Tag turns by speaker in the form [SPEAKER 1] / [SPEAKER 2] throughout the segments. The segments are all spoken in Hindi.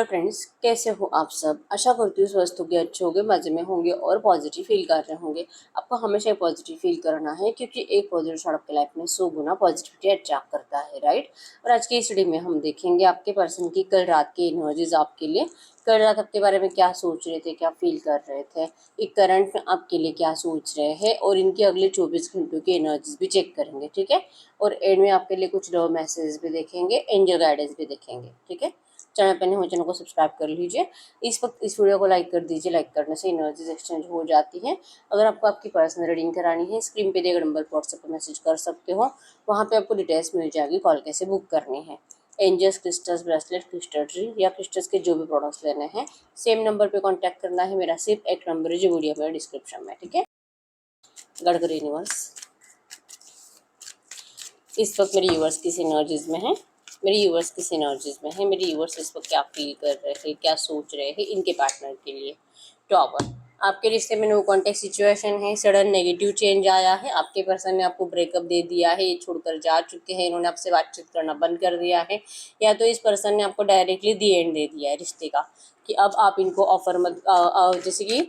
[SPEAKER 1] हेलो फ्रेंड्स, कैसे हो आप सब। आशा करती हूँ स्वस्थ होंगे, अच्छे होंगे, मज़े में होंगे और पॉजिटिव फील कर रहे होंगे। आपको हमेशा पॉजिटिव फील करना है क्योंकि एक पॉजिटिव थॉट आपके लाइफ में 100 गुना पॉजिटिविटी अट्रैक्ट करता है, राइट। और आज की इस वीडियो में हम देखेंगे आपके पर्सन की कल रात की एनर्जीज आपके लिए। कल रात आपके बारे में क्या सोच रहे थे, क्या फील कर रहे थे, एक करंट में आपके लिए क्या सोच रहे हैं और इनके अगले 24 घंटों की एनर्जीज भी चेक करेंगे, ठीक है। और एंड में आपके लिए कुछ लव मैसेज भी देखेंगे, एंजल गाइडेंस भी देखेंगे, ठीक है। चैनल पर नहीं हो चैनल को सब्सक्राइब कर लीजिए। इस वक्त इस वीडियो को लाइक कर दीजिए। लाइक करने से एनर्जीज एक्सचेंज हो जाती है। अगर आपको आपकी पर्सनल रीडिंग करानी है, स्क्रीन पे दिए गए नंबर पर व्हाट्सएप पर मैसेज कर सकते हो। वहाँ पे आपको डिटेल्स मिल जाएगी, कॉल कैसे बुक करनी है। Angels, crystals, bracelet, crystal tree या क्रिस्टल्स के जो भी प्रोडक्ट्स लेने हैं सेम नंबर पे कांटेक्ट करना है। मेरा सिर्फ एक नंबर है जो वीडियो में डिस्क्रिप्शन में, ठीक है। गड़कर यूनिवर्स इस वक्त मेरे यूवर्स किस एनर्जीज में है, मेरे यूवर्स किस एनर्जीज में है, मेरे यूवर्स इस वक्त क्या फील कर रहे हैं, क्या सोच रहे हैं इनके पार्टनर के लिए। टॉवर, आपके रिश्ते में नो कॉन्टेक्ट सिचुएशन है, सडन नेगेटिव चेंज आया है। आपके पर्सन ने आपको ब्रेकअप दे दिया है, ये छोड़कर जा चुके हैं, इन्होंने आपसे बातचीत करना बंद कर दिया है, या तो इस पर्सन ने आपको डायरेक्टली दी एंड दे दिया है रिश्ते का कि अब आप इनको ऑफर मत जैसे कि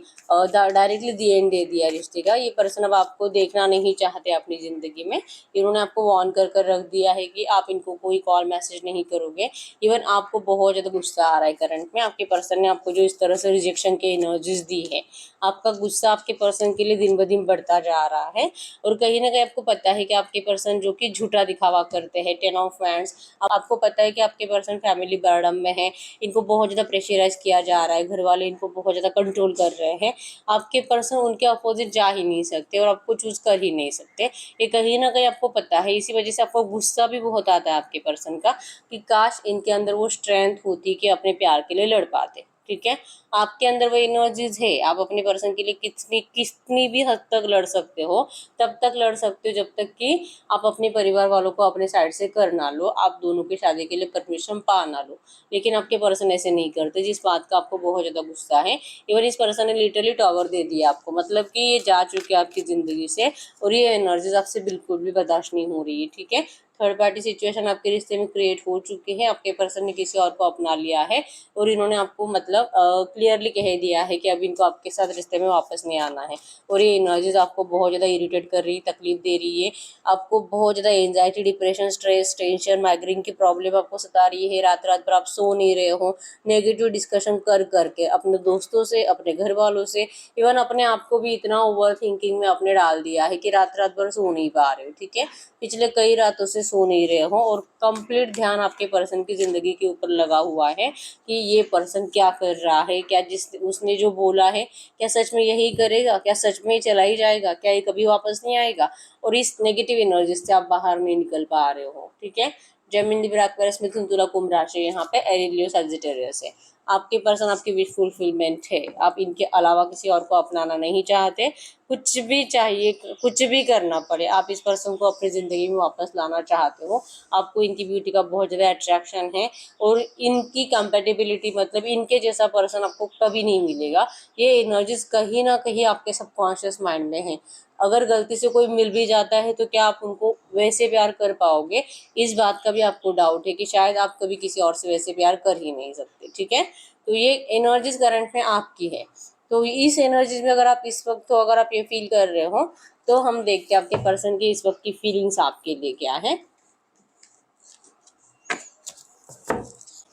[SPEAKER 1] डायरेक्टली दी एंड दे दिया है रिश्ते का। ये पर्सन अब आपको देखना नहीं चाहते अपनी ज़िंदगी में। इन्होंने आपको वार्न कर कर रख दिया है कि आप इनको कोई कॉल मैसेज नहीं करोगे। इवन आपको बहुत ज़्यादा गुस्सा आ रहा है करंट में। आपके पर्सन ने आपको जो इस तरह से रिजेक्शन की एनर्जीज दी है, आपका गुस्सा आपके पर्सन के लिए दिन ब दिन बढ़ता जा रहा है। और कहीं ना कहीं आपको पता है कि आपके पर्सन जो कि झूठा दिखावा करते हैं, 10 ऑफ वैंड्स, आपको पता है कि आपके पर्सन फैमिली बर्डन में है, इनको बहुत ज़्यादा प्रेशराइज किया जा रहा है, घर वाले इनको बहुत ज़्यादा कंट्रोल कर रहे हैं। आपके पर्सन उनके अपोजिट जा ही नहीं सकते और आपको चूज कर ही नहीं सकते। ये कहीं ना कहीं आपको पता है। इसी वजह से आपको गुस्सा भी बहुत आता है आपके पर्सन का कि काश इनके अंदर वो स्ट्रेंथ होती कि अपने प्यार के लिए लड़ पाते, ठीक है। आपके अंदर वो एनर्जीज है, आप अपने पर्सन के लिए कितनी कितनी भी हद तक लड़ सकते हो, तब तक लड़ सकते हो जब तक कि आप अपने परिवार वालों को अपने साइड से कर ना लो, आप दोनों की शादी के लिए परमिशन पा ना लो। लेकिन आपके पर्सन ऐसे नहीं करते, जिस बात का आपको बहुत ज़्यादा गुस्सा है। इवन इस पर्सन ने लिटरली टॉवर दे दिया आपको, मतलब कि ये जा चुके हैं आपकी ज़िंदगी से और ये एनर्जीज आपसे बिल्कुल भी बर्दाश्त नहीं हो रही है, ठीक है। थर्ड पार्टी सिचुएशन आपके रिश्ते में क्रिएट हो चुकी है। आपके पर्सन ने किसी और को अपना लिया है और इन्होंने आपको मतलब क्लियरली कह दिया है कि अब इनको आपके साथ रिश्ते में वापस नहीं आना है। और ये एनर्जीज आपको बहुत ज़्यादा इरिटेट कर रही है, तकलीफ दे रही है। आपको बहुत ज़्यादा anxiety, depression, stress, tension, migraine की प्रॉब्लम आपको सता रही है। रात रात भर आप सो नहीं रहे हो, नेगेटिव डिस्कशन कर करके अपने दोस्तों से, अपने घर वालों से, इवन अपने आप को भी इतना ओवर थिंकिंग में आपने डाल दिया है कि रात रात भर सो नहीं पा रहे हो, ठीक है। पिछले कई रातों से सो नहीं रहे हो और कंप्लीट ध्यान आपके पर्सन की ज़िंदगी के ऊपर लगा हुआ है कि ये पर्सन क्या कर रहा है, क्या जिस उसने जो बोला है क्या सच में यही करेगा, क्या सच में ही चला ही जाएगा, क्या ये कभी वापस नहीं आएगा। और इस नेगेटिव एनर्जी से आप बाहर नहीं निकल पा रहे हो, ठीक है। जेमिनी, लिब्रा, एक्वेरियस, मिथुन, तुला, कुंभ राशि यहाँ पे, एरीज, लियो, सजिटेरियस है। आपके पर्सन आपकी विश फुलफिलमेंट है। आप इनके अलावा किसी और को अपनाना नहीं चाहते। कुछ भी चाहिए, कुछ भी करना पड़े, आप इस पर्सन को अपनी ज़िंदगी में वापस लाना चाहते हो। आपको इनकी ब्यूटी का बहुत ज़्यादा अट्रैक्शन है और इनकी कंपेटेबिलिटी, मतलब इनके जैसा पर्सन आपको कभी नहीं मिलेगा। ये एनर्जीज कहीं ना कहीं आपके सबकॉन्शियस माइंड में है। अगर गलती से कोई मिल भी जाता है तो क्या आप उनको वैसे प्यार कर पाओगे, इस बात का भी आपको डाउट है कि शायद आप कभी किसी और से वैसे प्यार कर ही नहीं सकते, ठीक है। तो ये एनर्जीज करंट में आपकी है। तो इस एनर्जीज में अगर आप इस वक्त, तो अगर आप ये फील कर रहे हो तो हम देखते हैं आपके पर्सन की इस वक्त की फीलिंग्स आपके लिए क्या है।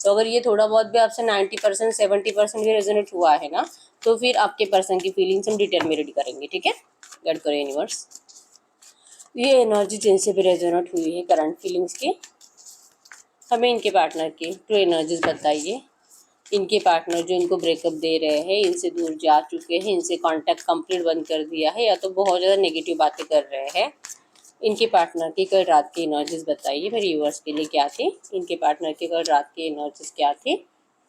[SPEAKER 1] तो अगर ये थोड़ा बहुत भी आपसे 90% 70% भी रेजोनेट हुआ है ना, तो फिर आपके पर्सन की फीलिंग्स हम डिटेल में रेडी करेंगे, ठीक है। गाइड करो यूनिवर्स। ये एनर्जी जिनसे भी रेजोनेट हुई है करंट फीलिंग्स की, हमें इनके पार्टनर की ट्रू एनर्जीज बताइए। इनके पार्टनर जो इनको ब्रेकअप दे रहे हैं, इनसे दूर जा चुके हैं, इनसे कांटेक्ट कंप्लीट बंद कर दिया है, या तो बहुत ज़्यादा नेगेटिव बातें कर रहे हैं, इनके पार्टनर की कल रात की एनर्जीज बताइए मेरे व्यूअर्स के लिए क्या थी। इनके पार्टनर की कल रात की एनर्जीज क्या थी।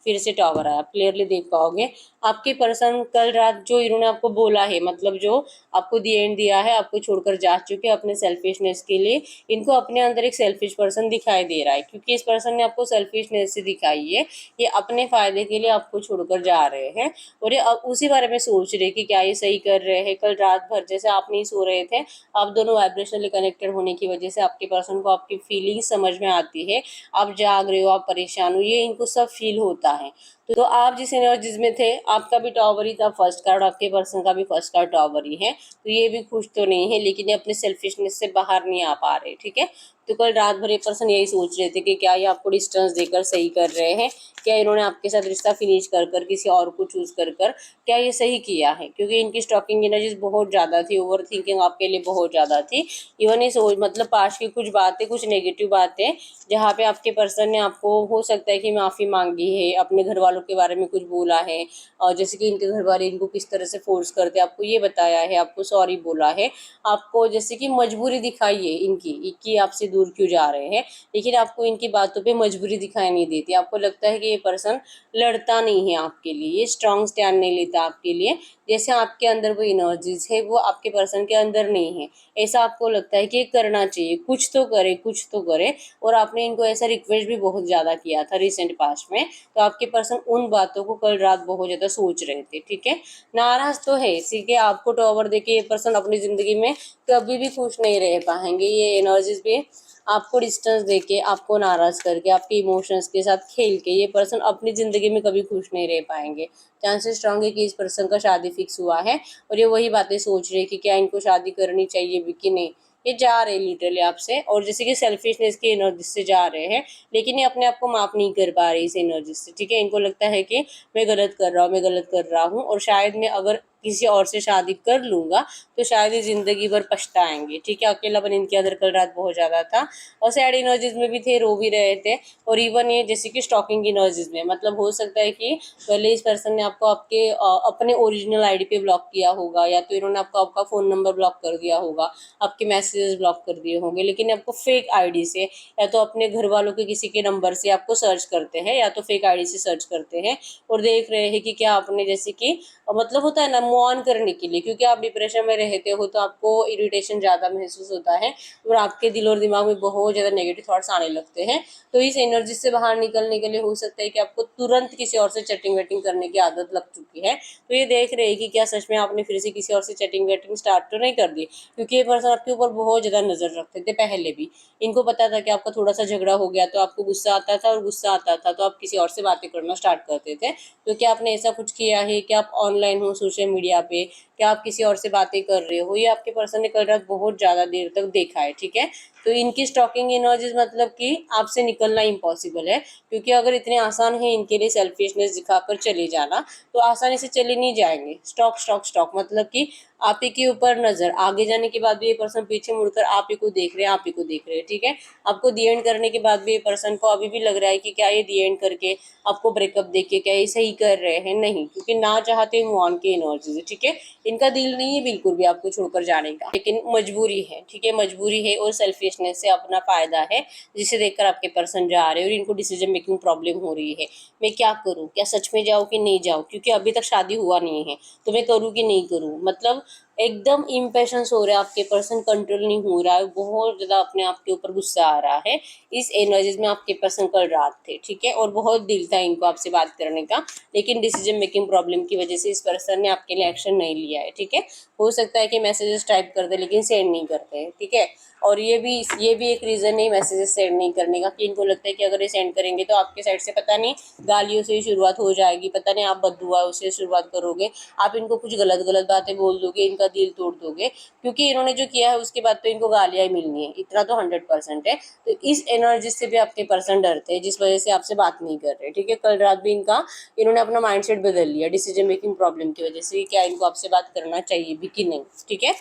[SPEAKER 1] फिर से टॉवर आया, आप क्लियरली देख पाओगे आपके पर्सन कल रात जो इन्होंने आपको बोला है, मतलब जो आपको दी एंड दिया है, आपको छोड़कर जा चुके हैं अपने सेल्फिशनेस के लिए, इनको अपने अंदर एक सेल्फिश पर्सन दिखाई दे रहा है, क्योंकि इस पर्सन ने आपको सेल्फिशनेस से दिखाई है, ये अपने फायदे के लिए आपको छोड़कर जा रहे हैं और ये उसी बारे में सोच रहे कि क्या ये सही कर रहे हैं। कल रात भर जैसे आप नहीं सो रहे थे, आप दोनों वाइब्रेशनली कनेक्टेड होने की वजह से आपके पर्सन को आपकी फीलिंग्स समझ में आती है, आप जाग रहे हो, आप परेशान हो, ये इनको सब फील होता है। तो आप जिस एनर्जीज में थे, आपका भी टॉवर ही था फर्स्ट कार्ड, आपके पर्सन का भी फर्स्ट कार्ड टॉवर ही है, तो ये भी खुश तो नहीं है, लेकिन ये अपने सेल्फिशनेस से बाहर नहीं आ पा रहे। ठीक है, तो कल रात भर ये पर्सन यही सोच रहे थे कि क्या ये आपको डिस्टेंस देकर सही कर रहे हैं, क्या इन्होंने आपके साथ रिश्ता फिनिश कर कर किसी और को चूज कर कर क्या ये सही किया है, क्योंकि इनकी स्टॉकिंग एनर्जीज बहुत ज़्यादा थी, ओवर थिंकिंग आपके लिए बहुत ज़्यादा थी। इवन ये सोच मतलब पास्ट की कुछ बातें, कुछ नेगेटिव बातें, जहाँ पे आपके पर्सन ने आपको हो सकता है कि माफ़ी मांगी है, अपने घर वालों के बारे में कुछ बोला है, और जैसे कि इनके घर वाले इनको किस तरह से फोर्स करते हैं, आपको ये बताया है, आपको सॉरी बोला है, आपको जैसे कि मजबूरी दिखाई है इनकी कि आपसे दूर क्यों जा रहे हैं, लेकिन आपको इनकी बातों पे मजबूरी दिखाई नहीं देती। आपको लगता है कि ये पर्सन लड़ता नहीं है आपके लिए, ये स्ट्रॉन्ग स्टैंड नहीं लेता आपके लिए, जैसे आपके अंदर वो एनर्जीज है वो आपके पर्सन के अंदर नहीं है, ऐसा आपको लगता है कि ये करना चाहिए, कुछ तो करे, कुछ तो करे। और आपने इनको ऐसा रिक्वेस्ट भी बहुत ज़्यादा किया था रिसेंट पास्ट में, तो आपके पर्सन उन बातों को कल रात बहुत ज़्यादा सोच रहे थे। ठीक है, नाराज तो है, इसी के आपको टॉवर देके ये पर्सन अपनी ज़िंदगी में कभी भी खुश नहीं रह पाएंगे। ये एनर्जीज भी आपको डिस्टेंस देके, आपको नाराज करके, आपके इमोशंस के साथ खेल के ये पर्सन अपनी ज़िंदगी में कभी खुश नहीं रह पाएंगे। चांसेस स्ट्रांग है कि इस पर्सन का शादी फिक्स हुआ है और ये वही बातें सोच रहे हैं कि क्या इनको शादी करनी चाहिए भी कि नहीं। ये जा रहे हैं लिटरली आपसे, और जैसे कि सेल्फिशनेस की एनर्जी से जा रहे हैं, लेकिन ये अपने आप को माफ नहीं कर पा रहे इस एनर्जी से। ठीक है, इनको लगता है कि मैं गलत कर रहा हूँ, मैं गलत कर रहा हूँ, और शायद मैं अगर किसी और से शादी कर लूँगा तो शायद ये ज़िंदगी भर पछताएंगे। ठीक है, अकेलापन इनके अंदर कल रात बहुत ज़्यादा था, और सैड एनर्जीज में भी थे, रो भी रहे थे, और इवन ये जैसे कि स्टॉकिंग एनर्जीज में, मतलब हो सकता है कि पहले इस पर्सन ने आपको आपके अपने ओरिजिनल आईडी पे ब्लॉक किया होगा, या तो इन्होंने आपको आपका फ़ोन नंबर ब्लॉक कर दिया होगा, आपके मैसेजेस ब्लॉक कर दिए होंगे, लेकिन आपको फेक आईडी से या तो अपने घर वालों के किसी के नंबर से आपको सर्च करते हैं, या तो फेक आईडी से सर्च करते हैं और देख रहे हैं कि क्या आपने जैसे कि मतलब होता है ना मूव ऑन करने के लिए, क्योंकि आप डिप्रेशन में रहते हो तो आपको इरिटेशन ज़्यादा महसूस होता है और आपके दिल और दिमाग में बहुत ज़्यादा नेगेटिव थॉट्स आने लगते हैं। तो इस एनर्जी से बाहर निकलने के लिए हो सकता है कि आपको तुरंत किसी और से चैटिंग वेटिंग करने की आदत लग चुकी है। तो ये देख रहे हैं कि क्या सच में आपने फिर से किसी और से चैटिंग वेटिंग स्टार्ट तो नहीं कर दी, क्योंकि ये पर्सन आपके ऊपर बहुत ज़्यादा नज़र रखते थे पहले भी। इनको पता था कि आपका थोड़ा सा झगड़ा हो गया तो आपको गुस्सा आता था, और गुस्सा आता था तो आप किसी और से बातें करना स्टार्ट करते थे। तो क्या आपने ऐसा कुछ किया है कि आप ऑनलाइन हो सोशल मीडिया पे, क्या आप किसी और से बातें कर रहे हो, ये आपके पर्सन ने कल रात बहुत ज़्यादा देर तक देखा है। ठीक है, तो इनकी स्टॉकिंग एनर्जीज मतलब कि आपसे निकलना इम्पॉसिबल है, क्योंकि अगर इतने आसान है इनके लिए सेल्फिशनेस दिखाकर चले जाना, तो आसानी से चले नहीं जाएंगे। स्टॉक स्टॉक स्टॉक मतलब कि आप ही के ऊपर नजर, आगे जाने के बाद भी ये पर्सन पीछे मुड़कर आप ही को देख रहे हैं, आप ही को देख रहे हैं। ठीक है, आपको दी एंड करने के बाद भी ये पर्सन को अभी भी लग रहा है कि क्या ये दी एंड करके आपको ब्रेकअप देके क्या ये सही कर रहे हैं, नहीं, क्योंकि ना चाहते मूव ऑन की एनर्जी है। ठीक है, इनका दिल नहीं है बिल्कुल भी आपको छोड़कर जाने का, लेकिन मजबूरी है। ठीक है, मजबूरी है और सेल्फिशनेस से अपना फायदा है, जिसे देखकर आपके पर्सन जा रहे हैं और इनको डिसीजन मेकिंग प्रॉब्लम हो रही है। मैं क्या करूँ, क्या सच में जाऊँ कि नहीं जाऊँ, क्योंकि अभी तक शादी हुआ नहीं है, तो मैं करूँ कि नहीं करूँ, मतलब एकदम इम्पेशंस हो रहा है आपके पर्सन, कंट्रोल नहीं हो रहा है, बहुत ज़्यादा अपने आप के ऊपर गुस्सा आ रहा है। इस एनर्जीज में आपके पर्सन कल रात थे। ठीक है, और बहुत दिल था इनको आपसे बात करने का, लेकिन डिसीजन मेकिंग प्रॉब्लम की वजह से इस पर्सन ने आपके लिए एक्शन नहीं लिया है। ठीक है, हो सकता है कि मैसेजेस टाइप कर दे लेकिन सेंड नहीं करते हैं। ठीक है, और ये भी एक रीज़न है मैसेजेस सेंड नहीं करने का, कि इनको लगता है कि अगर ये सेंड करेंगे तो आपके साइड से पता नहीं गालियों से ही शुरुआत हो जाएगी, पता नहीं आप बददुआ से शुरुआत करोगे, आप इनको कुछ गलत गलत बातें बोल दोगे, इनका दिल तोड़ दोगे, क्योंकि इन्होंने जो किया है उसके बाद तो इनको गालियाँ ही मिलनी है, इतना तो 100% है। तो इस एनर्जी से भी आपके पर्सन डरते हैं, जिस वजह से आपसे बात नहीं कर रहे। ठीक है, कल रात भी इन्होंने अपना माइंडसेट बदल लिया डिसीजन मेकिंग प्रॉब्लम की वजह से, क्या इनको आपसे बात करना चाहिए भी कि नहीं। ठीक है,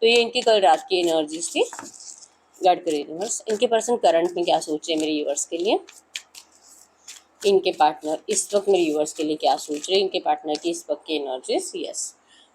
[SPEAKER 1] तो ये इनकी कल रात की एनर्जीज थी। गाइड करिए यूनिवर्स, इनके पर्सन करंट में क्या सोच रहे हैं मेरे यूनिवर्स के लिए, इनके पार्टनर इस वक्त मेरे यूनिवर्स के लिए क्या सोच रहे हैं, इनके पार्टनर की इस वक्त की एनर्जीज। यस,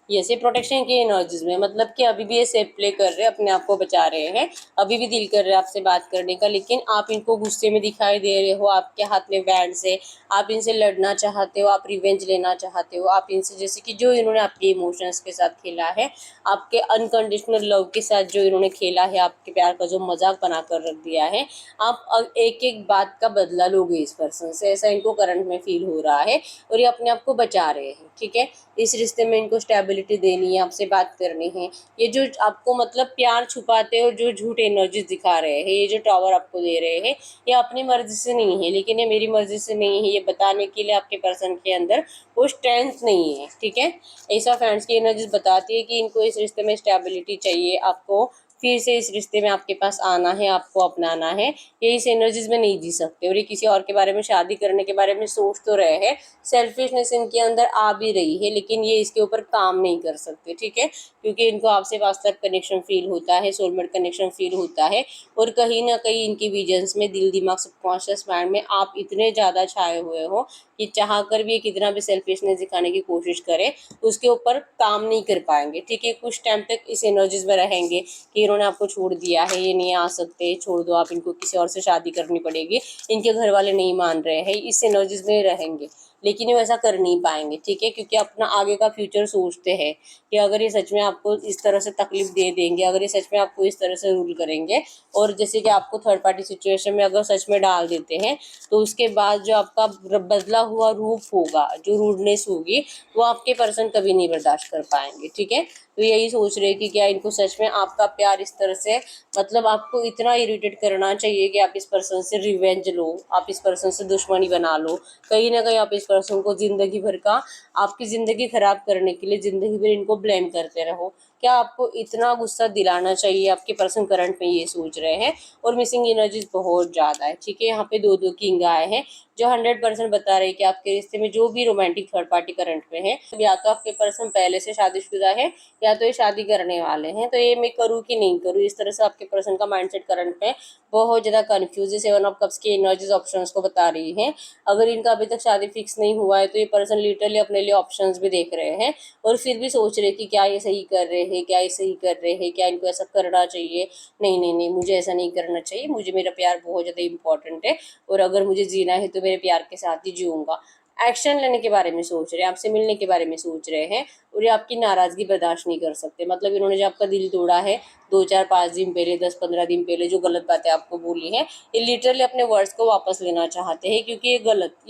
[SPEAKER 1] ये प्रोटेक्शन की एनर्जीज में, मतलब कि अभी भी ये सेफ प्ले कर रहे हैं, अपने आप को बचा रहे हैं, अभी भी दिल कर रहे हैं आपसे बात करने का, लेकिन आप इनको गुस्से में दिखाई दे रहे हो, आपके हाथ में बैंड है, आप इनसे लड़ना चाहते हो, आप रिवेंज लेना चाहते हो, आप इनसे जैसे कि जो इन्होंने आपके इमोशंस के साथ खेला है, आपके अनकंडीशनल लव के साथ जो इन्होंने खेला है, आपके प्यार का जो मजाक बना कर रख दिया है, आप अब एक एक बात का बदला लोगे इस पर्सन से, ऐसा इनको करंट में फील हो रहा है, और ये अपने आप को बचा रहे हैं। ठीक है, इस रिश्ते में इनको स्टेबिलिटी देनी है, आपसे बात करनी है। ये जो आपको मतलब प्यार छुपाते हो, जो झूठ एनर्जीज दिखा रहे हैं, ये जो टावर आपको दे रहे हैं, ये अपनी मर्जी से नहीं है, लेकिन ये मेरी मर्जी से नहीं है, ये बताने के लिए आपके पर्सन के अंदर वो स्ट्रेंथ नहीं है। ठीक है, ऐसा फ्रेंड्स की एनर्जीज बताती है कि इनको इस रिश्ते में स्टेबिलिटी चाहिए, आपको फिर से इस रिश्ते में आपके पास आना है, आपको अपनाना है, ये इस एनर्जीज में नहीं जी सकते, और ये किसी और के बारे में, शादी करने के बारे में सोच तो रहे हैं, सेल्फिशनेस इनके अंदर आ भी रही है, लेकिन ये इसके ऊपर काम नहीं कर सकते। ठीक है, क्योंकि इनको आपसे वास्तव कनेक्शन फील होता है, सोलमेट कनेक्शन फील होता है, और कहीं ना कहीं इनकी विजन्स में, दिल दिमाग सबकॉन्शियस माइंड में आप इतने ज़्यादा छाए हुए हो कि चाह कर भी ये कितना भी सेल्फिशनेस दिखाने की कोशिश करे, उसके ऊपर काम नहीं कर पाएंगे। ठीक है, कुछ टाइम तक इस एनर्जीज में रहेंगे कि इन्होंने आपको छोड़ दिया है, ये नहीं आ सकते, छोड़ दो आप इनको, किसी और से शादी करनी पड़ेगी, इनके घर वाले नहीं मान रहे हैं, इस एनर्जीज में रहेंगे, लेकिन ये वैसा कर नहीं पाएंगे। ठीक है, क्योंकि अपना आगे का फ्यूचर सोचते हैं कि अगर ये सच में आपको इस तरह से तकलीफ दे देंगे, अगर ये सच में आपको इस तरह से रूल करेंगे, और जैसे कि आपको थर्ड पार्टी सिचुएशन में अगर सच में डाल देते हैं, तो उसके बाद जो आपका बदला हुआ रूप होगा, जो रूडनेस होगी, वो आपके पर्सन कभी नहीं बर्दाश्त कर पाएंगे। ठीक है, तो यही सोच रहे कि क्या इनको सच में आपका प्यार इस तरह से, मतलब आपको इतना इरिटेट करना चाहिए कि आप इस पर्सन से रिवेंज लो, आप इस पर्सन से दुश्मनी बना लो, कहीं ना कहीं आप इस पर्सन को जिंदगी भर का, आपकी ज़िंदगी ख़राब करने के लिए ज़िंदगी भर इनको ब्लेम करते रहो। क्या आपको इतना गुस्सा दिलाना चाहिए? आपके पर्सन करंट में ये सोच रहे हैं, और मिसिंग एनर्जीज बहुत ज़्यादा है। ठीक है, यहाँ पे दो दो किंग आए हैं, जो 100% बता रहे हैं कि आपके रिश्ते में जो भी रोमांटिक थर्ड पार्टी करंट में है, या तो आपके पर्सन पहले से शादीशुदा है, या तो ये शादी करने वाले हैं, तो ये मैं करूँ कि नहीं करूँ, इस तरह से आपके पर्सन का माइंडसेट करंट में बहुत ज़्यादा कन्फ्यूज है। 7 ऑफ कप्स की एनर्जीज ऑप्शंस को बता रही है। अगर इनका अभी तक शादी फिक्स नहीं हुआ है, तो ये पर्सन लिटरली अपने लिए ऑप्शंस भी देख रहे हैं, और फिर भी सोच रहे कि क्या ये सही कर रहे हैं, क्या ये सही कर रहे हैं, क्या इनको ऐसा करना चाहिए, नहीं नहीं नहीं, मुझे ऐसा नहीं करना चाहिए, मुझे मेरा प्यार बहुत ज़्यादा इंपॉर्टेंट है, और अगर मुझे जीना है तो मेरे प्यार के साथ ही जीऊँगा। एक्शन लेने के बारे में सोच रहे हैं, आपसे मिलने के बारे में सोच रहे हैं, और ये आपकी नाराज़गी बर्दाश्त नहीं कर सकते। मतलब इन्होंने जो आपका दिल तोड़ा है 2 4 5 दिन पहले, 10 15 दिन पहले, जो गलत बातें आपको बोली हैं, ये लिटरली अपने वर्ड्स को वापस लेना चाहते हैं, क्योंकि ये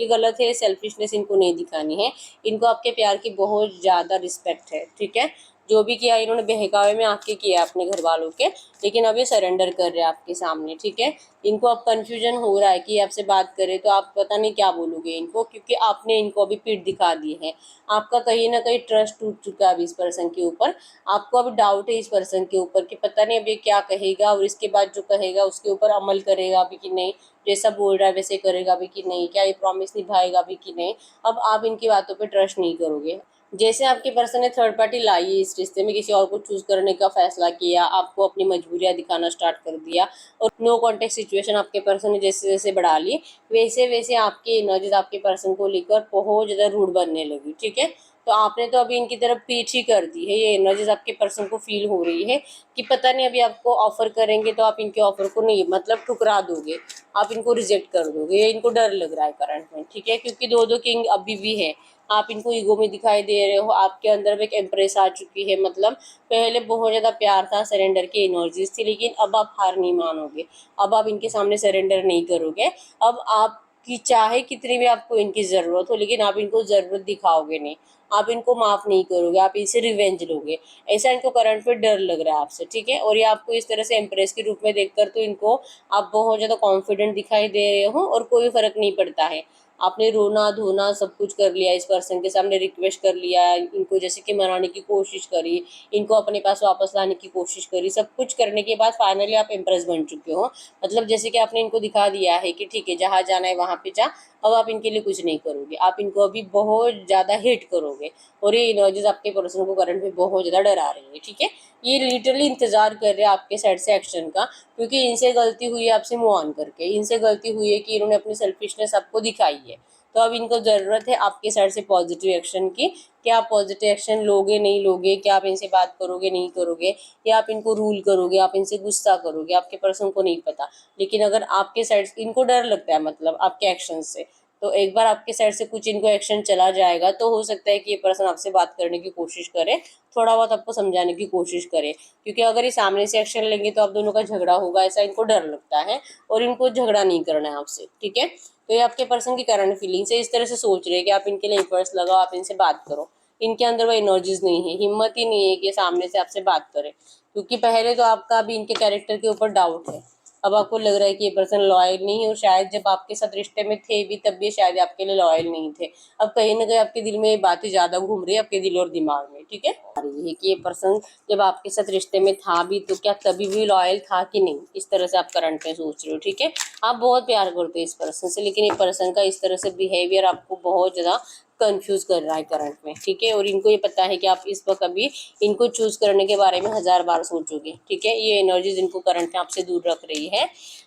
[SPEAKER 1] गलत है, सेल्फिशनेस इनको नहीं दिखानी है, इनको आपके प्यार की बहुत ज़्यादा रिस्पेक्ट है। ठीक है, जो भी किया इन्होंने बहकावे में आके किया अपने घर वालों के, लेकिन अब ये सरेंडर कर रहे हैं आपके सामने। ठीक है, इनको अब कन्फ्यूजन हो रहा है कि आपसे बात करें तो आप पता नहीं क्या बोलोगे इनको, क्योंकि आपने इनको अभी पीठ दिखा दी है, आपका कहीं ना कहीं ट्रस्ट टूट चुका है अभी इस पर्सन के ऊपर, आपको अभी डाउट है इस पर्सन के ऊपर कि पता नहीं अब ये क्या कहेगा, और इसके बाद जो कहेगा उसके ऊपर अमल करेगा भी कि नहीं, जैसा बोल रहा है वैसे करेगा भी कि नहीं, क्या ये प्रॉमिस निभाएगा भी कि नहीं। अब आप इनकी बातों पे ट्रस्ट नहीं करोगे। जैसे आपके पर्सन ने थर्ड पार्टी लाई है इस रिश्ते में, किसी और को चूज करने का फैसला किया, आपको अपनी मजबूरियां दिखाना स्टार्ट कर दिया, और नो कॉन्टेक्ट सिचुएशन आपके पर्सन ने जैसे जैसे बढ़ा ली, वैसे वैसे आपकी एनर्जीज आपके पर्सन को लेकर बहुत ज़्यादा रूड बनने लगी। ठीक है, तो आपने तो अभी इनकी तरफ पीछ ही कर दी है, ये एनर्जीज आपके पर्सन को फील हो रही है कि पता नहीं अभी आपको ऑफर करेंगे तो आप इनके ऑफर को नहीं, मतलब ठुकरा दोगे, आप इनको रिजेक्ट कर दोगे, ये इनको डर लग रहा है करंट में। ठीक है, क्योंकि दो दो किंग अभी भी है, आप इनको ईगो में दिखाई दे रहे हो, आपके अंदर एक एम्प्रेस आ चुकी है, मतलब पहले बहुत ज़्यादा प्यार था, सरेंडर की एनर्जीज थी, लेकिन अब आप हार नहीं मानोगे, अब आप इनके सामने सरेंडर नहीं करोगे, अब आप कि चाहे कितनी भी आपको इनकी ज़रूरत हो, लेकिन आप इनको ज़रूरत दिखाओगे नहीं, आप इनको माफ़ नहीं करोगे, आप इनसे रिवेंज लोगे, ऐसा इनको करंट में डर लग रहा है आपसे। ठीक है, और ये आपको इस तरह से एम्प्रेस के रूप में देखकर तो इनको आप बहुत ज़्यादा कॉन्फिडेंट दिखाई दे रहे हो, और कोई फ़र्क नहीं पड़ता है, आपने रोना धोना सब कुछ कर लिया, इस पर्सन के सामने रिक्वेस्ट कर लिया, इनको जैसे कि मनाने की कोशिश करी, इनको अपने पास वापस लाने की कोशिश करी, सब कुछ करने के बाद फाइनली आप इम्प्रेस बन चुके हो, मतलब जैसे कि आपने इनको दिखा दिया है कि ठीक है, जहाँ जाना है वहाँ पे जा, अब आप इनके लिए कुछ नहीं करोगे, आप इनको अभी बहुत ज़्यादा हिट करोगे, और ये एनर्जीज आपके पर्सन को करंट में बहुत ज़्यादा डरा रही है। ठीक है, ये लिटरली इंतजार कर रहे हैं आपके साइड से एक्शन का, क्योंकि इनसे गलती हुई है आपसे मूव ऑन करके, इनसे गलती हुई है कि इन्होंने अपनी सेल्फिशनेस आपको दिखाई है, तो अब इनको ज़रूरत है आपके साइड से पॉजिटिव एक्शन की, कि आप पॉजिटिव एक्शन लोगे नहीं लोगे, क्या आप इनसे बात करोगे नहीं करोगे, या आप इनको रूल करोगे, आप इनसे गुस्सा करोगे, आपके पर्सन को नहीं पता। लेकिन अगर आपके साइड से इनको डर लगता है मतलब आपके एक्शन से, तो एक बार आपके साइड से कुछ इनको एक्शन चला जाएगा तो हो सकता है कि ये पर्सन आपसे बात करने की कोशिश करे, थोड़ा बहुत आपको समझाने की कोशिश करे, क्योंकि अगर ये सामने से एक्शन लेंगे तो आप दोनों का झगड़ा होगा, ऐसा इनको डर लगता है और इनको झगड़ा नहीं करना है आपसे, ठीक है। तो ये आपके पर्सन की करंट फीलिंग्स है, इस तरह से सोच रहे हैं कि आप इनके लिए एफर्ट्स लगाओ, आप इनसे बात करो। इनके अंदर वो एनर्जीज नहीं है, हिम्मत ही नहीं है कि सामने से आपसे बात करें, क्योंकि पहले तो आपका अभी इनके कैरेक्टर के ऊपर डाउट है। अब आपको लग रहा है कि ये पर्सन लॉयल नहीं है, और शायद जब आपके साथ रिश्ते में थे भी तब भी शायद आपके लिए लॉयल नहीं थे। अब कहीं ना कहीं आपके दिल में ये बातें ज्यादा घूम रही है, आपके दिल और दिमाग में, ठीक है। आ रही है कि ये पर्सन जब आपके साथ रिश्ते में था भी तो क्या तभी भी लॉयल था कि नहीं, इस तरह से आप करंट में सोच रहे हो, ठीक है। आप बहुत प्यार करते हो इस पर्सन से, लेकिन ये पर्सन का इस तरह से बिहेवियर आपको बहुत ज्यादा कंफ्यूज कर रहा है करंट में, ठीक है। और इनको ये पता है कि आप इस वक्त अभी इनको चूज करने के बारे में 1000 बार सोचोगे, ठीक है। ये एनर्जीज इनको करंट में आपसे दूर रख रही है।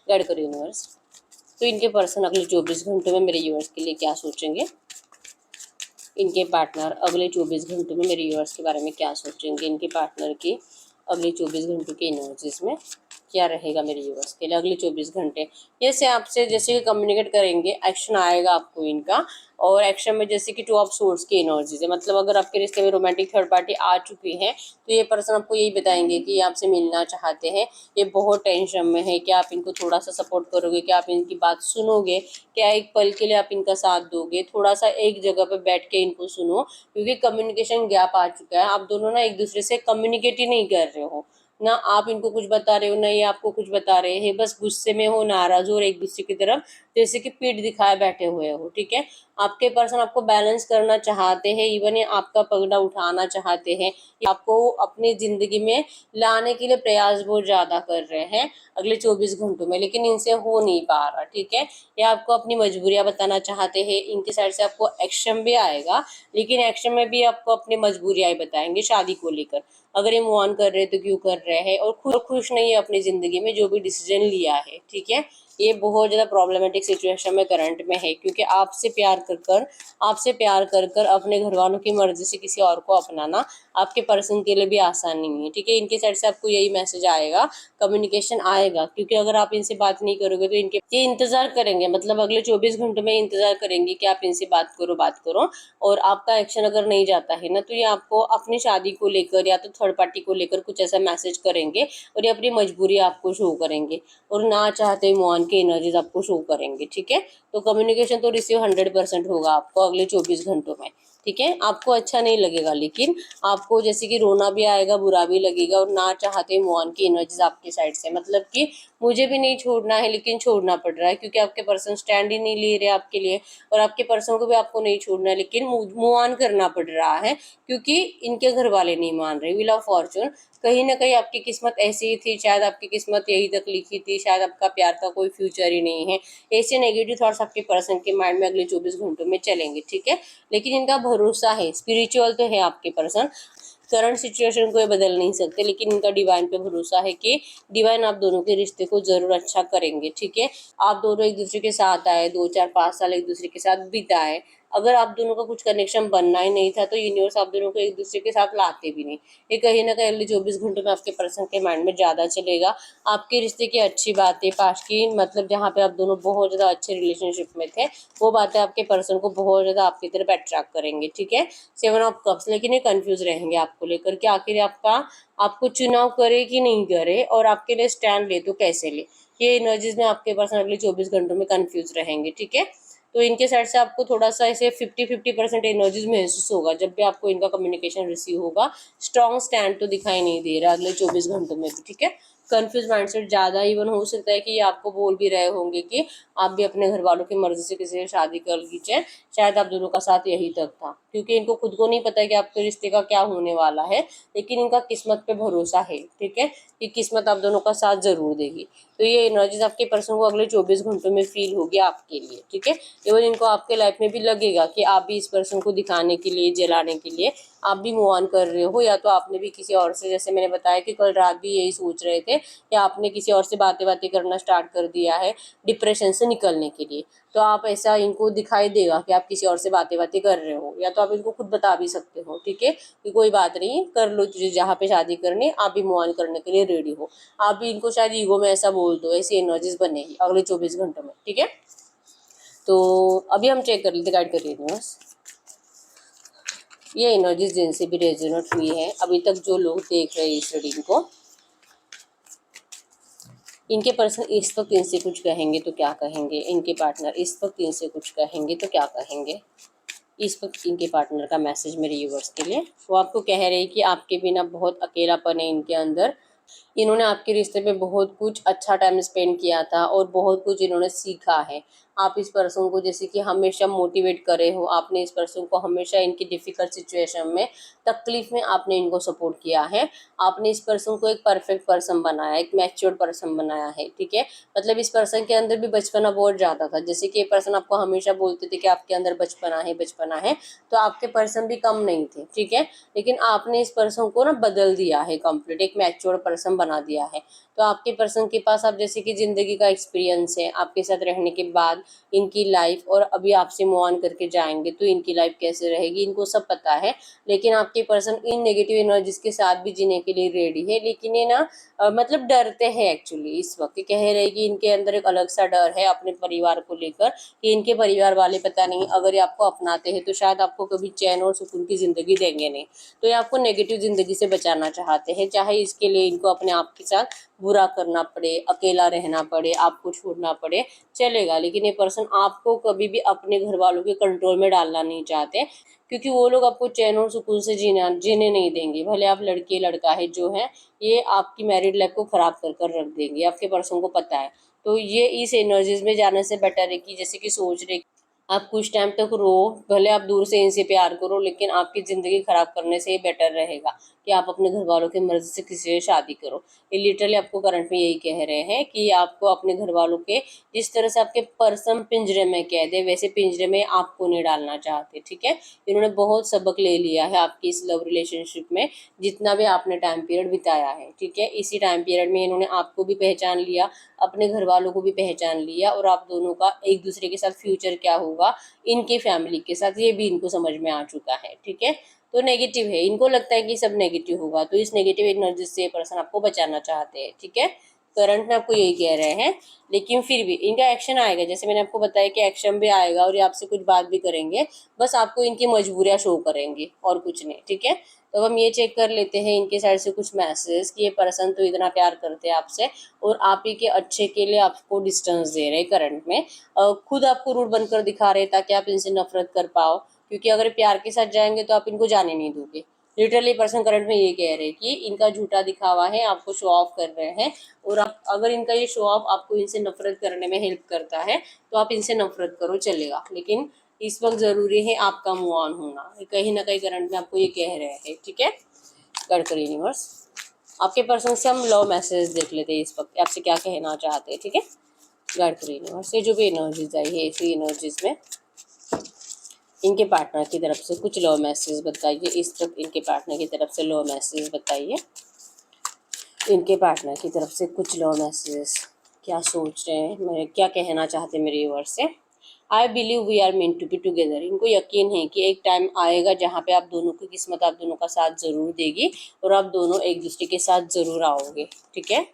[SPEAKER 1] गाइड करो यूनिवर्स। तो इनके पर्सन अगले 24 घंटों में मेरे यूनिवर्स के लिए क्या सोचेंगे, इनके पार्टनर अगले 24 घंटों में मेरे यूनिवर्स के बारे में क्या सोचेंगे, इनके पार्टनर की अगले 24 घंटों की एनर्जीज में क्या रहेगा मेरे यूनिवर्स के लिए अगले 24 घंटे। जैसे आपसे जैसे कम्युनिकेट करेंगे, एक्शन आएगा आपको इनका, और एक्शन में जैसे कि 2 ऑफ सोर्ड्स की एनर्जीज है, मतलब अगर आपके रिश्ते में रोमांटिक थर्ड पार्टी आ चुकी है तो ये पर्सन आपको यही बताएंगे कि ये आपसे मिलना चाहते हैं, ये बहुत टेंशन में है, क्या आप इनको थोड़ा सा सपोर्ट करोगे, क्या आप इनकी बात सुनोगे, क्या एक पल के लिए आप इनका साथ दोगे, थोड़ा सा एक जगह पे बैठ के इनको सुनो, क्योंकि कम्युनिकेशन गैप आ चुका है। आप दोनों ना एक दूसरे से कम्युनिकेट ही नहीं कर रहे हो, ना आप इनको कुछ बता रहे हो ना ये आपको कुछ बता रहे हैं, बस गुस्से में हो, नाराज हो, और एक दूसरे की तरफ जैसे कि पीठ दिखाए बैठे हुए हो, ठीक है। आपके पर्सन आपको बैलेंस करना चाहते हैं, इवन ये आपका पगड़ा उठाना चाहते हैं, आपको अपनी जिंदगी में लाने के लिए प्रयास बहुत ज्यादा कर रहे हैं अगले 24 घंटों में, लेकिन इनसे हो नहीं पा रहा, ठीक है। ये आपको अपनी मजबूरियां बताना चाहते हैं, इनकी साइड से आपको एक्शन भी आएगा, लेकिन एक्शन में भी आपको अपनी मजबूरियां बताएंगे शादी को लेकर। अगर ये मूव ऑन कर रहे हैं तो क्यों कर रहे हैं, और खुश नहीं है अपनी जिंदगी में जो भी डिसीजन लिया है, ठीक है। ये बहुत ज्यादा प्रॉब्लमेटिक सिचुएशन में करंट में है, क्योंकि आपसे प्यार कर कर अपने घर वालों की मर्जी से किसी और को अपनाना आपके पर्सन के लिए भी आसान नहीं है, ठीक है। इनके साइड से आपको यही मैसेज आएगा, कम्युनिकेशन आएगा, क्योंकि अगर आप इनसे बात नहीं करोगे तो इनके ये इंतजार करेंगे, मतलब अगले 24 घंटों में इंतजार करेंगे कि आप इनसे बात करो। और आपका एक्शन अगर नहीं जाता है ना, तो ये आपको अपनी शादी को लेकर या तो थर्ड पार्टी को लेकर कुछ ऐसा मैसेज करेंगे, और ये अपनी मजबूरी आपको शो करेंगे, और ना चाहते मौन की एनर्जीज आपको शो करेंगे, ठीक है। तो कम्युनिकेशन तो रिसीव 100% होगा आपको अगले 24 घंटों में, ठीक है। आपको अच्छा नहीं लगेगा, लेकिन आपको जैसे कि रोना भी आएगा, बुरा भी लगेगा, और ना चाहते मौन की एनर्जीज आपकी साइड से, मतलब कि मुझे भी नहीं छोड़ना है लेकिन छोड़ना पड़ रहा है, क्योंकि आपके पर्सन स्टैंड ही नहीं ले रहे आपके लिए, और आपके पर्सन को भी आपको नहीं छोड़ना है, लेकिन मूव ऑन करना पड़ रहा है, क्योंकि इनके घर वाले नहीं मान रहे। व्हील ऑफ फॉर्चून, कहीं ना कहीं आपकी किस्मत ऐसी ही थी, शायद आपकी किस्मत यही तक लिखी थी, शायद आपका प्यार का कोई फ्यूचर ही नहीं है। ऐसे नेगेटिव थॉट्स आपके पर्सन के माइंड में अगले 24 घंटों में चलेंगे, ठीक है। लेकिन इनका भरोसा है, स्पिरिचुअल तो है आपके पर्सन, करंट सिचुएशन को ये बदल नहीं सकते, लेकिन इनका डिवाइन पे भरोसा है कि डिवाइन आप दोनों के रिश्ते को जरूर अच्छा करेंगे, ठीक है। आप दोनों एक दूसरे के साथ आए, 2 4 5 साल एक दूसरे के साथ बिताए। अगर आप दोनों का कुछ कनेक्शन बनना ही नहीं था तो यूनिवर्स आप दोनों को एक दूसरे के साथ लाते भी नहीं। ये कहीं ना कहीं अगले 24 घंटों में आपके पर्सन के माइंड में ज्यादा चलेगा, आपके रिश्ते की अच्छी बातें पास की, मतलब जहाँ पे आप दोनों बहुत ज्यादा अच्छे रिलेशनशिप में थे, वो बातें आपके पर्सन को बहुत ज्यादा आपकी तरफ अट्रैक्ट करेंगे, ठीक है। 7 ऑफ कप्स, लेकिन ये कंफ्यूज रहेंगे आपको लेकर कि आखिर आपको चुनाव करे कि नहीं करे, और आपके लिए स्टैंड ले तो कैसे ले। ये एनर्जीज में आपके पर्सन अगले 24 घंटों में कंफ्यूज रहेंगे, ठीक है। तो इनके साइड से आपको थोड़ा सा ऐसे 50-50% एनर्जीज महसूस होगा जब भी आपको इनका कम्युनिकेशन रिसीव होगा। स्ट्रॉन्ग स्टैंड तो दिखाई नहीं दे रहा अगले 24 घंटों में भी, ठीक है। कंफ्यूज माइंडसेट ज्यादा, इवन हो सकता है कि ये आपको बोल भी रहे होंगे कि आप भी अपने घर वालों की मर्जी से किसी से शादी कर लीजिए, शायद आप दोनों का साथ यही तक था, क्योंकि इनको खुद को नहीं पता है कि आपके रिश्ते का क्या होने वाला है, लेकिन इनका किस्मत पे भरोसा है, ठीक है, कि किस्मत आप दोनों का साथ जरूर देगी। तो ये एनर्जीज आपके पर्सन को अगले 24 घंटों में फील होगी आपके लिए, ठीक है। इवन इनको आपके लाइफ में भी लगेगा कि आप भी इस पर्सन को दिखाने के लिए, जलाने के लिए आप भी मूव ऑन कर रहे हो, या तो आपने भी किसी और से, जैसे मैंने बताया कि कल रात भी यही सोच रहे थे, या आपने किसी और से बातें करना स्टार्ट कर दिया है डिप्रेशन से निकलने के लिए। तो आप ऐसा इनको दिखाई देगा कि आप किसी और से बातें कर रहे हो, या तो आप इनको खुद बता भी सकते हो, ठीक है, कि कोई बात नहीं, कर लो तुझे जहाँ पे शादी करनी, आप भी मूव ऑन करने के लिए रेडी हो। आप भी इनको शायद ईगो में ऐसा बोल दो, ऐसी एनर्जीज बनेगी अगले 24 घंटों में, ठीक है। तो अभी हम चेक कर लेते, गाइड कर लेते हैं बस। ये एनर्जीज जिनसे भी रेजोनेट हुई है अभी तक, जो लोग देख रहे हैं इस रीडिंग को, इनके पर्सन इस वक्त इनसे कुछ कहेंगे तो क्या कहेंगे, इनके पार्टनर इस वक्त इनसे कुछ कहेंगे तो क्या कहेंगे, इस वक्त इनके पार्टनर का मैसेज मेरे व्यूअर्स के लिए। वो आपको कह रहे हैं कि आपके बिना बहुत अकेलापन है इनके अंदर, इन्होंने आपके रिश्ते में बहुत कुछ अच्छा टाइम स्पेंड किया था और बहुत कुछ इन्होंने सीखा है। आप इस पर्सन को जैसे कि हमेशा मोटिवेट करे हो, आपने इस पर्सन को हमेशा इनकी डिफ़िकल्ट सिचुएशन में, तकलीफ में आपने इनको सपोर्ट किया है। आपने इस पर्सन को एक परफेक्ट पर्सन बनाया, एक मैच्योर्ड पर्सन बनाया है, ठीक है। मतलब इस पर्सन के अंदर भी बचपना बहुत ज़्यादा था, जैसे कि ये पर्सन आपको हमेशा बोलते थे कि आपके अंदर बचपना है, बचपना है, तो आपके पर्सन भी कम नहीं थे, ठीक है। लेकिन आपने इस पर्सन को ना बदल दिया है, कंप्लीट एक मैच्योर्ड पर्सन बना दिया है। तो आपके पर्सन के पास आप जैसे कि ज़िंदगी का एक्सपीरियंस है, आपके साथ रहने के बाद इनकी लाइफ, और अभी आपसे मूव ऑन करके जाएंगे तो इनकी लाइफ कैसे रहेगी इनको सब पता है। लेकिन आपके पर्सन इन नेगेटिव एनर्जीज के साथ भी जीने के लिए रेडी है, लेकिन ये ना मतलब डरते हैं एक्चुअली। इस वक्त कह रहे हैं कि इनके अंदर एक अलग सा डर है अपने परिवार को लेकर, कि इनके परिवार वाले पता नहीं अगर ये आपको अपनाते हैं तो शायद आपको कभी चैन और सुकून की ज़िंदगी देंगे नहीं, तो ये आपको नेगेटिव ज़िंदगी से बचाना चाहते हैं, चाहे इसके लिए इनको अपने आप के साथ बुरा करना पड़े, अकेला रहना पड़े, आपको छोड़ना पड़े, चलेगा। लेकिन ये पर्सन आपको कभी भी अपने घर वालों के कंट्रोल में डालना नहीं चाहते, क्योंकि वो लोग आपको चैन और सुकून से जीने नहीं देंगे। भले आप लड़के लड़का है जो है, ये आपकी मैरिड लाइफ को ख़राब कर कर रख देंगे, आपके पर्सन को पता है। तो ये इस एनर्जीज में जाने से बेटर है कि जैसे कि सोच रहे आप कुछ टाइम तक रो, भले आप दूर से इनसे प्यार करो, लेकिन आपकी ज़िंदगी ख़राब करने से ये बेटर रहेगा कि आप अपने घर वालों की मर्ज़ी से किसी से शादी करो। ये लिटरली आपको करंट में यही कह रहे हैं कि आपको अपने घर वालों के, जिस तरह से आपके पर्सन पिंजरे में कैद है, वैसे पिंजरे में आपको नहीं डालना चाहते, ठीक है। इन्होंने बहुत सबक ले लिया है आपकी इस लव रिलेशनशिप में, जितना भी आपने टाइम पीरियड बिताया है, ठीक है। इसी टाइम पीरियड में इन्होंने आपको भी पहचान लिया, अपने घर वालों को भी पहचान लिया, और आप दोनों का एक दूसरे के साथ फ्यूचर क्या होगा इनके फैमिली के साथ, ये भी इनको समझ में आ चुका है, ठीक है। तो नेगेटिव है, इनको लगता है कि सब नेगेटिव होगा, तो इस नेगेटिव एनर्जी से पर्सन आपको बचाना चाहते हैं, ठीक है। करंट में आपको यही कह रहे हैं, लेकिन फिर भी इनका एक्शन आएगा, जैसे मैंने आपको बताया कि एक्शन भी आएगा और ये आपसे कुछ बात भी करेंगे, बस आपको इनकी मजबूरियां शो करेंगे और कुछ नहीं, ठीक है। तो हम ये चेक कर लेते हैं इनके साइड से कुछ मैसेज कि ये पर्सन तो इतना प्यार करते हैं आपसे और आप ही के अच्छे के लिए आपको डिस्टेंस दे रहे हैं करंट में, खुद आपको रूड बनकर दिखा रहे हैं ताकि आप इनसे नफरत कर पाओ, क्योंकि अगर प्यार के साथ जाएंगे तो आप इनको जाने नहीं दोगे। लिटरली पर्सन करंट में ये कह रहे हैं कि इनका झूठा दिखावा है, आपको शो ऑफ कर रहे हैं, और आप अगर इनका ये शो ऑफ आपको इनसे नफरत करने में हेल्प करता है तो आप इनसे नफरत करो, चलेगा। लेकिन इस वक्त ज़रूरी है आपका मूव ऑन होना, कहीं ना कहीं करंट में आपको ये कह रहे हैं, ठीक है। कर यूनिवर्स, आपके पर्सन से हम लव मैसेज देख लेते हैं इस वक्त आपसे क्या कहना चाहते हैं, ठीक है। गाइड करिए यूनिवर्स, ये जो भी एनर्जीज आई है इसी एनर्जीज में इनके पार्टनर की तरफ से कुछ लव मैसेज बताइए। इस वक्त इनके पार्टनर की तरफ से लव मैसेज बताइए, इनके पार्टनर की तरफ से कुछ लव मैसेज क्या सोच रहे हैं, मेरे क्या कहना चाहते हैं मेरे व्यूअर्स से। I believe we are meant to be together, इनको यकीन है कि एक टाइम आएगा जहाँ पे आप दोनों की किस्मत आप दोनों का साथ ज़रूर देगी और आप दोनों एक दूसरे के साथ ज़रूर आओगे, ठीक है।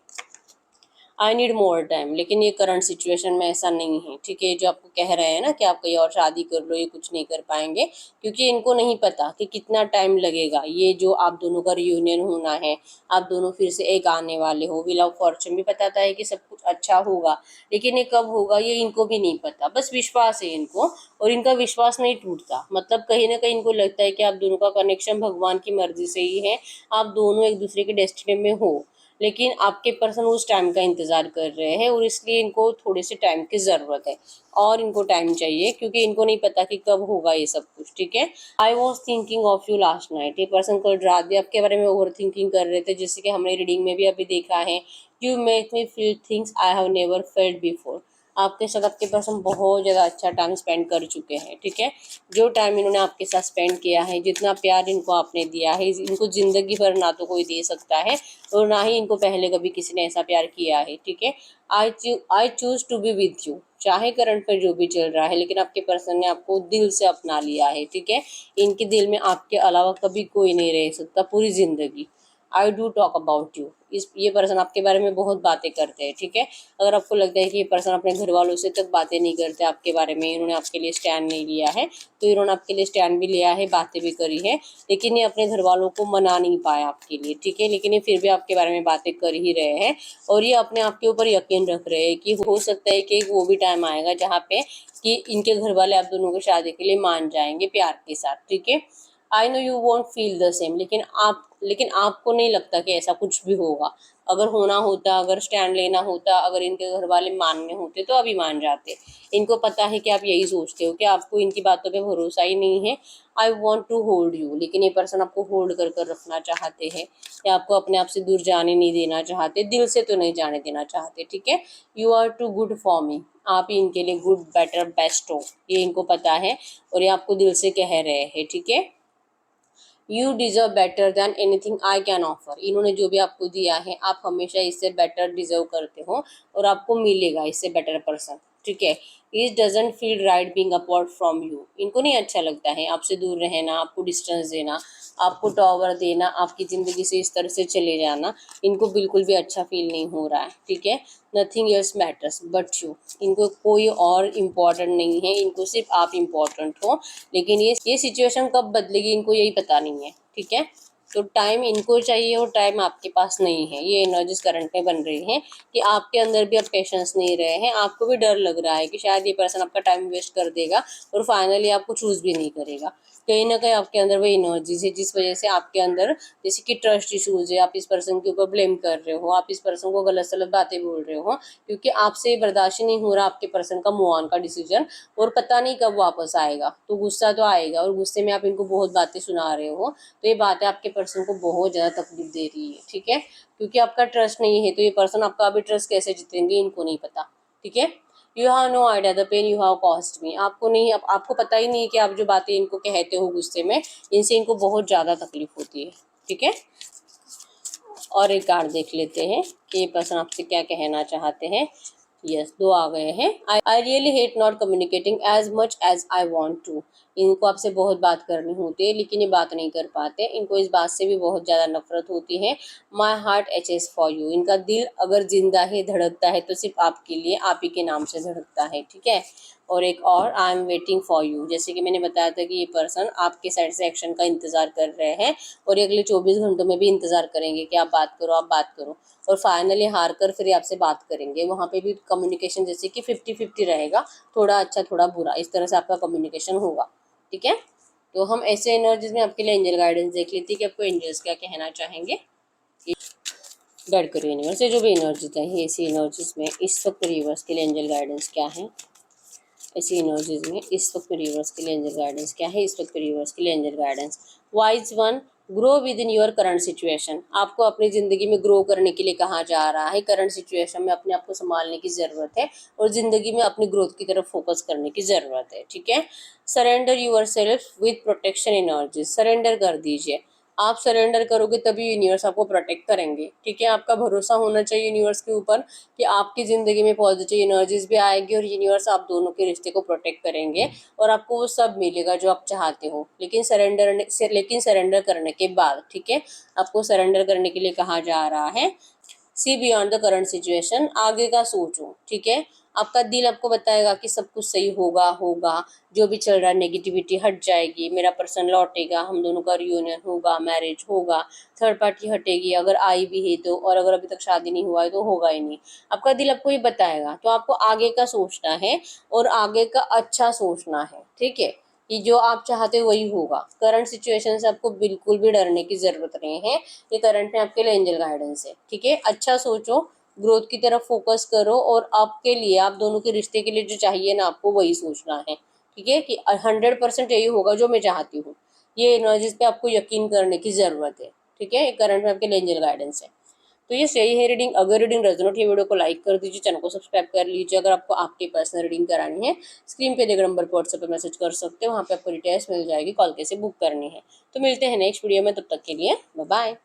[SPEAKER 1] आई नीड मोर टाइम, लेकिन ये करंट सिचुएशन में ऐसा नहीं है, ठीक है। जो आपको कह रहे हैं ना कि आप कहीं और शादी कर लो, ये कुछ नहीं कर पाएंगे, क्योंकि इनको नहीं पता कि कितना टाइम लगेगा ये जो आप दोनों का रियूनियन होना है, आप दोनों फिर से एक आने वाले हो। व्हील ऑफ फॉर्चून भी बताता है कि सब कुछ अच्छा होगा, लेकिन ये कब होगा ये इनको भी नहीं पता, बस विश्वास है इनको, और इनका विश्वास नहीं टूटता। मतलब कहीं ना कहीं इनको लगता है कि आप दोनों का कनेक्शन भगवान की मर्जी से ही है, आप दोनों एक दूसरे के डेस्टिनी में हो, लेकिन आपके पर्सन उस टाइम का इंतज़ार कर रहे हैं और इसलिए इनको थोड़े से टाइम की ज़रूरत है, और इनको टाइम चाहिए क्योंकि इनको नहीं पता कि कब होगा ये सब कुछ, ठीक है। I was thinking of you last night, ये पर्सन कल रात भी आपके बारे में ओवर थिंकिंग कर रहे थे, जैसे कि हमने रीडिंग में भी अभी देखा है। You make me feel things I have never felt before, आपके साथ आपके पर्सन बहुत ज़्यादा अच्छा टाइम स्पेंड कर चुके हैं, ठीक है। जो टाइम इन्होंने आपके साथ स्पेंड किया है, जितना प्यार इनको आपने दिया है, इनको ज़िंदगी भर ना तो कोई दे सकता है और ना ही इनको पहले कभी किसी ने ऐसा प्यार किया है, ठीक है। I choose to be with you, चाहे करंट पर जो भी चल रहा है, लेकिन आपके पर्सन ने आपको दिल से अपना लिया है, ठीक है। इनके दिल में आपके अलावा कभी कोई नहीं रह सकता पूरी ज़िंदगी। I do talk about you, ये पर्सन आपके बारे में बहुत बातें करते हैं, ठीक है। अगर आपको लगता है कि ये पर्सन अपने घर वालों से तक बातें नहीं करते आपके बारे में, इन्होंने आपके लिए स्टैंड नहीं लिया है, तो इन्होंने आपके लिए स्टैंड भी लिया है, बातें भी करी है, लेकिन ये अपने घर वालों को मना नहीं पाया आपके लिए, ठीक है। लेकिन ये फिर भी आपके बारे में बातें कर ही रहे हैं और ये अपने आप के ऊपर यकीन रख रहे हैं कि हो सकता है कि वो भी टाइम आएगा जहाँ पे कि इनके घर वाले आप दोनों को शादी के लिए मान जाएंगे प्यार के साथ, ठीक है। I know you want feel the same, लेकिन आपको नहीं लगता कि ऐसा कुछ भी होगा। अगर होना होता, अगर स्टैंड लेना होता, अगर इनके घर वाले मानने होते तो अभी मान जाते। इनको पता है कि आप यही सोचते हो कि आपको इनकी बातों पे भरोसा ही नहीं है। I want to hold you, लेकिन ये पर्सन आपको होल्ड कर कर रखना चाहते हैं या आपको अपने आप से दूर जाने नहीं देना चाहते, दिल से तो नहीं जाने देना चाहते, ठीक है। You are too good for me, आप ही इनके लिए गुड, बेटर, बेस्ट हो, ये इनको पता है और ये आपको दिल से कह रहे हैं, ठीक है। You deserve better than anything I can offer, इन्होंने जो भी आपको दिया है आप हमेशा इससे बेटर डिजर्व करते हो और आपको मिलेगा इससे बेटर पर्सन, ठीक है। It doesn't feel right being apart from you, इनको नहीं अच्छा लगता है आपसे दूर रहना, आपको डिस्टेंस देना, आपको टॉवर देना, आपकी ज़िंदगी से इस तरह से चले जाना, इनको बिल्कुल भी अच्छा फील नहीं हो रहा है, ठीक है। Nothing else matters but you, इनको कोई और इम्पोर्टेंट नहीं है, इनको सिर्फ आप इम्पोर्टेंट हो। लेकिन ये सिचुएशन कब बदलेगी इनको यही पता नहीं है, ठीक है। तो टाइम इनको चाहिए और टाइम आपके पास नहीं है। ये एनर्जीज करंट में बन रही हैं कि आपके अंदर भी अब पेशेंस नहीं रहे हैं, आपको भी डर लग रहा है कि शायद ये पर्सन आपका टाइम वेस्ट कर देगा और फाइनली आपको चूज भी नहीं करेगा। कहीं ना कहीं आपके अंदर वो एनर्जीज है जिस वजह से आपके अंदर, जैसे कि ट्रस्ट इशूज है, आप इस पर्सन के ऊपर ब्लेम कर रहे हो, आप इस पर्सन को गलत सलत बातें बोल रहे हो, क्योंकि आपसे बर्दाश्त नहीं हो रहा आपके पर्सन का मूव ऑन का डिसीजन और पता नहीं कब वापस आएगा। तो गुस्सा तो आएगा और गुस्से में आप इनको बहुत बातें सुना रहे हो, तो ये बातें आपके पर्सन को बहुत ज़्यादा तकलीफ दे रही है, ठीक है। क्योंकि आपका ट्रस्ट नहीं है तो ये पर्सन आपका अभी ट्रस्ट कैसे जीतेंगे इनको नहीं पता, ठीक है। You have no idea the pain you have cost me, आपको नहीं, आपको पता ही नहीं कि आप जो बातें इनको कहते हो गुस्से में, इनसे इनको बहुत ज़्यादा तकलीफ होती है, ठीक है। और एक कार्ड देख लेते हैं कि ये पर्सन आपसे क्या कहना चाहते हैं। यस, दो आ गए हैं। I really hate not communicating as much as I want to, इनको आपसे बहुत बात करनी होती है लेकिन ये बात नहीं कर पाते, इनको इस बात से भी बहुत ज़्यादा नफरत होती है। My heart aches for you, इनका दिल अगर जिंदा है, धड़कता है तो सिर्फ आपके लिए, आप ही के नाम से धड़कता है, ठीक है। और एक और, I am waiting for you, जैसे कि मैंने बताया था कि ये पर्सन आपके साइड से एक्शन का इंतजार कर रहे हैं और अगले 24 घंटों में भी इंतजार करेंगे कि आप बात करो, आप बात करो, और फाइनली हार कर फिर आपसे बात करेंगे। वहाँ पे भी कम्युनिकेशन जैसे कि 50-50 रहेगा, थोड़ा अच्छा थोड़ा बुरा, इस तरह से आपका कम्युनिकेशन होगा, ठीक है। तो हम ऐसे एनर्जीज में आपके लिए एंजल गाइडेंस देख लेते हैं कि आपको एंजल्स क्या कहना चाहेंगे। गाइड करो यूनिवर्स से जो भी एनर्जीज है, ऐसी एनर्जीज में इस वक्त यूनिवर्स के लिए एंजल गाइडेंस क्या है, ऐसी एनर्जीज में इस वक्त यूनिवर्स के लिए एंजल गाइडेंस क्या है, इस वक्त यूनिवर्स के लिए angel guidance. Wise one, grow with in your current situation, आपको अपनी ज़िंदगी में ग्रो करने के लिए कहा जा रहा है, करंट सिचुएशन में अपने आप को संभालने की ज़रूरत है और ज़िंदगी में अपनी ग्रोथ की तरफ फोकस करने की ज़रूरत है, ठीक है। Surrender yourself with protection energy, surrender कर दीजिए, आप सरेंडर करोगे तभी यूनिवर्स आपको प्रोटेक्ट करेंगे, ठीक है। आपका भरोसा होना चाहिए यूनिवर्स के ऊपर कि आपकी ज़िंदगी में पॉजिटिव एनर्जीज भी आएगी और यूनिवर्स आप दोनों के रिश्ते को प्रोटेक्ट करेंगे और आपको वो सब मिलेगा जो आप चाहते हो, लेकिन सरेंडर करने के बाद, ठीक है। आपको सरेंडर करने के लिए कहा जा रहा है। See beyond the current situation, आगे का सोचो, ठीक है। आपका दिल आपको बताएगा कि सब कुछ सही होगा होगा, जो भी चल रहा है नेगेटिविटी हट जाएगी, मेरा पर्सन लौटेगा, हम दोनों का रियूनियन होगा, मैरिज होगा, थर्ड पार्टी हटेगी अगर आई भी है तो, और अगर अभी तक शादी नहीं हुआ है तो होगा ही नहीं। आपका दिल आपको ये बताएगा, तो आपको आगे का सोचना है और आगे का अच्छा सोचना है, ठीक है। कि जो आप चाहते हो वही होगा। करंट सिचुएशन से आपको बिल्कुल भी डरने की जरूरत नहीं है, ये करंट में आपके लिए एंजल गाइडेंस है, ठीक है। अच्छा सोचो, ग्रोथ की तरफ फोकस करो और आपके लिए, आप दोनों के रिश्ते के लिए जो चाहिए ना आपको वही सोचना है, ठीक है। कि 100% यही होगा जो मैं चाहती हूँ, ये एनर्जीज पे आपको यकीन करने की जरूरत है, ठीक है। ये करंट में आपके लिए एंजल गाइडेंस है। तो ये सही है रीडिंग। अगर रीडिंग रेजोनेट है वीडियो को लाइक कर दीजिए, चैनल को सब्सक्राइब कर लीजिए। अगर आपको आपकी पर्सनल रीडिंग करानी है, स्क्रीन पे दिए नंबर पर व्हाट्सएप पर मैसेज कर सकते हो, वहाँ पे आपको डिटेल्स मिल जाएगी, कॉल कैसे बुक करनी है। तो मिलते हैं नेक्स्ट वीडियो में, तब तक के लिए बाय बाय।